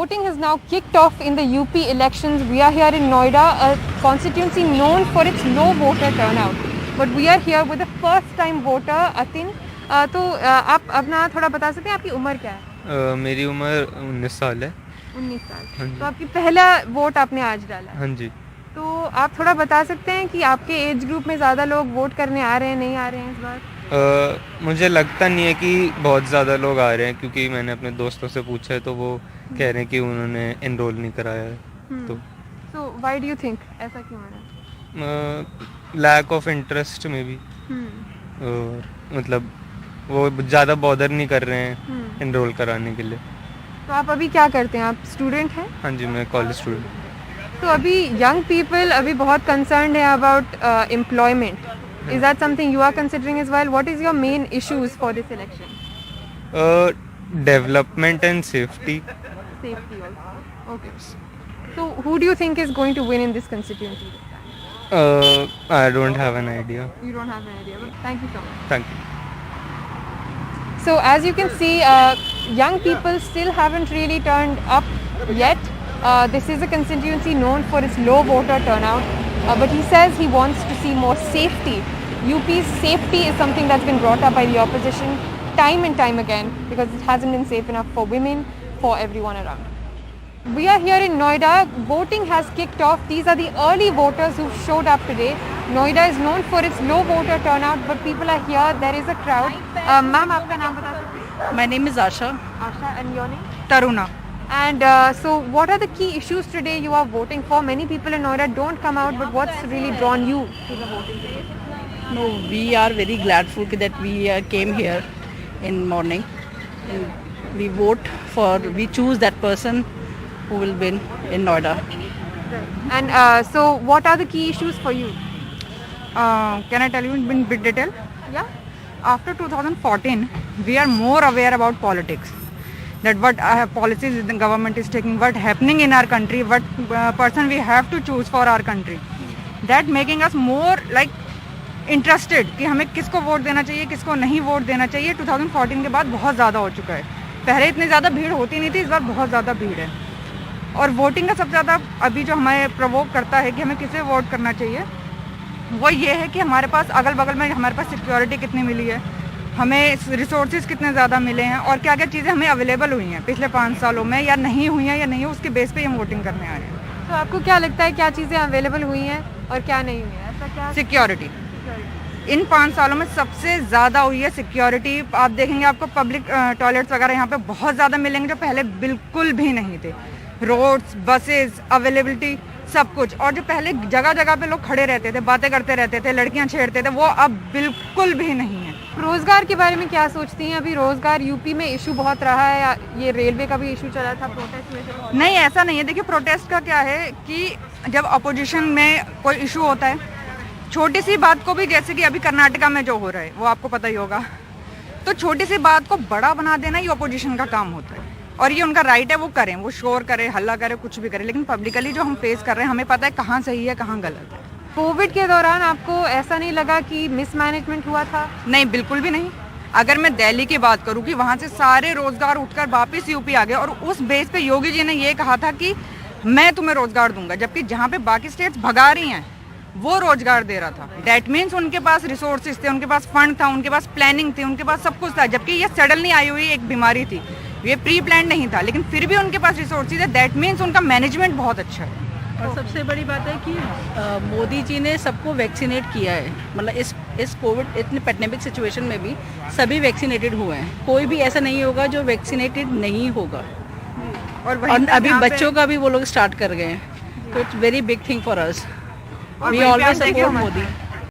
voting has now kicked off in the UP elections. We are here in Noida, a constituency known for its low voter turnout. But we are here with a first-time voter, Atin. तो आप अपना थोड़ा बता सकते हैं आपकी उम्र क्या है? मेरी उम्र 19 साल है। 19 साल। हाँ जी। तो आपकी पहला वोट आपने आज डाला? हाँ जी। तो आप थोड़ा बता सकते हैं कि आपके एज ग्रुप में ज़्यादा लोग वोट करने आ रहे हैं, नहीं आ रहे हैं इस बार? मुझे लगता नहीं है कि बहुत ज़्यादा लोग आ रहे हैं, क्योंकि मैंने अपने दोस्तों से पूछा है तो वो कह रहे हैं कि उन्होंने एनरोल नहीं कराया है। तो So why do you think ऐसा क्यों हो रहा है? लैक ऑफ इंटरेस्ट में भी, और मतलब वो ज़्यादा बॉदर नहीं कर रहे हैं एनरोल कराने के लिए। तो आप अभी क्या करते हैं? आप स्टूडेंट हैं? हाँ जी, मैं कॉलेज स्टूडेंट। तो अभी यंग पीपल अभी बहुत कंसर्न्ड है about employment. Is that something you are considering as well? What is your main issues for this election? Development and safety. Safety also. Okay. So who do you think is going to win in this constituency this time? I don't have an idea. You don't have an idea, but thank you so much. Thank you. So as you can see, young people still haven't really turned up yet. This is a constituency known for its low voter turnout, but he says he wants to see more safety. UP's safety is something that's been brought up by the opposition time and time again because it hasn't been safe enough for women, for everyone around. We are here in Noida. Voting has kicked off. These are the early voters who showed up today. Noida is known for its low voter turnout, but people are here. There is a crowd. Ma'am, आपका नाम बता सकते हैं? My name is Asha. Asha, and your name? Taruna. And so what are the key issues today you are voting for? Many people in Noida don't come out, but what's really drawn you to the voting place? No, we are very gladful that we came here in morning. And we vote for, we choose that person who will win in Noida. And so what are the key issues for you? Can I tell you in bit detail? Yeah? After 2014, we are more aware about politics. That what policies the government is taking, what happening in our country, what person we have to choose for our country. That making us more like interested कि हमें किसको vote देना चाहिए, किसको नहीं vote देना चाहिए. 2014 के बाद बहुत ज़्यादा हो चुका है. पहले इतनी ज़्यादा भीड़ होती नहीं थी, इस बार बहुत ज़्यादा भीड़ है. और वोटिंग का सबसे ज़्यादा अभी जो हमें प्रोवोक करता है कि हमें किसे वोट करना चाहिए, वो ये है कि हमारे पास अगल बगल में हमारे पास सिक्योरिटी कितनी मिली है, हमें रिसोर्सेज कितने ज़्यादा मिले हैं और क्या क्या चीज़ें हमें अवेलेबल हुई हैं पिछले 5 सालों में, या नहीं हुई हैं या नहीं, उसके बेस पे हम वोटिंग करने आए हैं. तो आपको क्या लगता है क्या चीज़ें अवेलेबल हुई हैं और क्या नहीं हुई है? ऐसा क्या? सिक्योरिटी इन 5 सालों में सबसे ज़्यादा हुई है सिक्योरिटी. आप देखेंगे आपको पब्लिक टॉयलेट्स वगैरह यहाँ पे बहुत ज़्यादा मिलेंगे जो पहले बिल्कुल भी नहीं थे. रोड्स, बसेस, अवेलेबिलिटी, सब कुछ. और जो पहले जगह जगह पे लोग खड़े रहते थे, बातें करते रहते थे, लड़कियां छेड़ते थे, वो अब बिल्कुल भी नहीं है. रोजगार के बारे में क्या सोचती हैं? अभी रोजगार यूपी में इशू बहुत रहा है. ये रेलवे का भी इशू चला था, प्रोटेस्ट में से. नहीं, ऐसा नहीं है. देखिए, प्रोटेस्ट का क्या है कि जब अपोजिशन में कोई इशू होता है, छोटी सी बात को भी, जैसे कि अभी कर्नाटका में जो हो रहा है वो आपको पता ही होगा, तो छोटी सी बात को बड़ा बना देना ये अपोजिशन का काम होता है. और ये उनका राइट है, वो करें, वो शोर करें, हल्ला करें, कुछ भी करें. लेकिन पब्लिकली जो हम फेस कर रहे हैं, हमें पता है कहाँ सही है, कहाँ गलत है. कोविड के दौरान आपको ऐसा नहीं लगा कि मिसमैनेजमेंट हुआ था? नहीं, बिल्कुल भी नहीं. अगर मैं दिल्ली की बात करूं कि वहाँ से सारे रोजगार उठकर वापस यूपी आ गए और उस बेस पे योगी जी ने ये कहा था कि मैं तुम्हें रोजगार दूंगा, जबकि जहाँ पे बाकी स्टेट्स भगा रही हैं वो रोजगार दे रहा था. डैट मीन्स उनके पास रिसोर्सेज थे, उनके पास फंड था, उनके पास प्लानिंग थी, उनके पास सब कुछ था. जबकि ये सडनली आई हुई एक बीमारी थी, ये प्री प्लान नहीं था, लेकिन फिर भी उनके पास रिसोर्सेज है. दैट मीन्स उनका मैनेजमेंट बहुत अच्छा है. और सबसे बड़ी बात है कि मोदी जी ने सबको वैक्सीनेट किया है. मतलब इस कोविड इतने पैंडेमिक सिचुएशन में भी सभी वैक्सीनेटेड हुए हैं. कोई भी ऐसा नहीं होगा जो वैक्सीनेटेड नहीं होगा. और अभी बच्चों का भी वो लोग स्टार्ट कर गए हैं. तो it's very big thing for us. We always support Modi.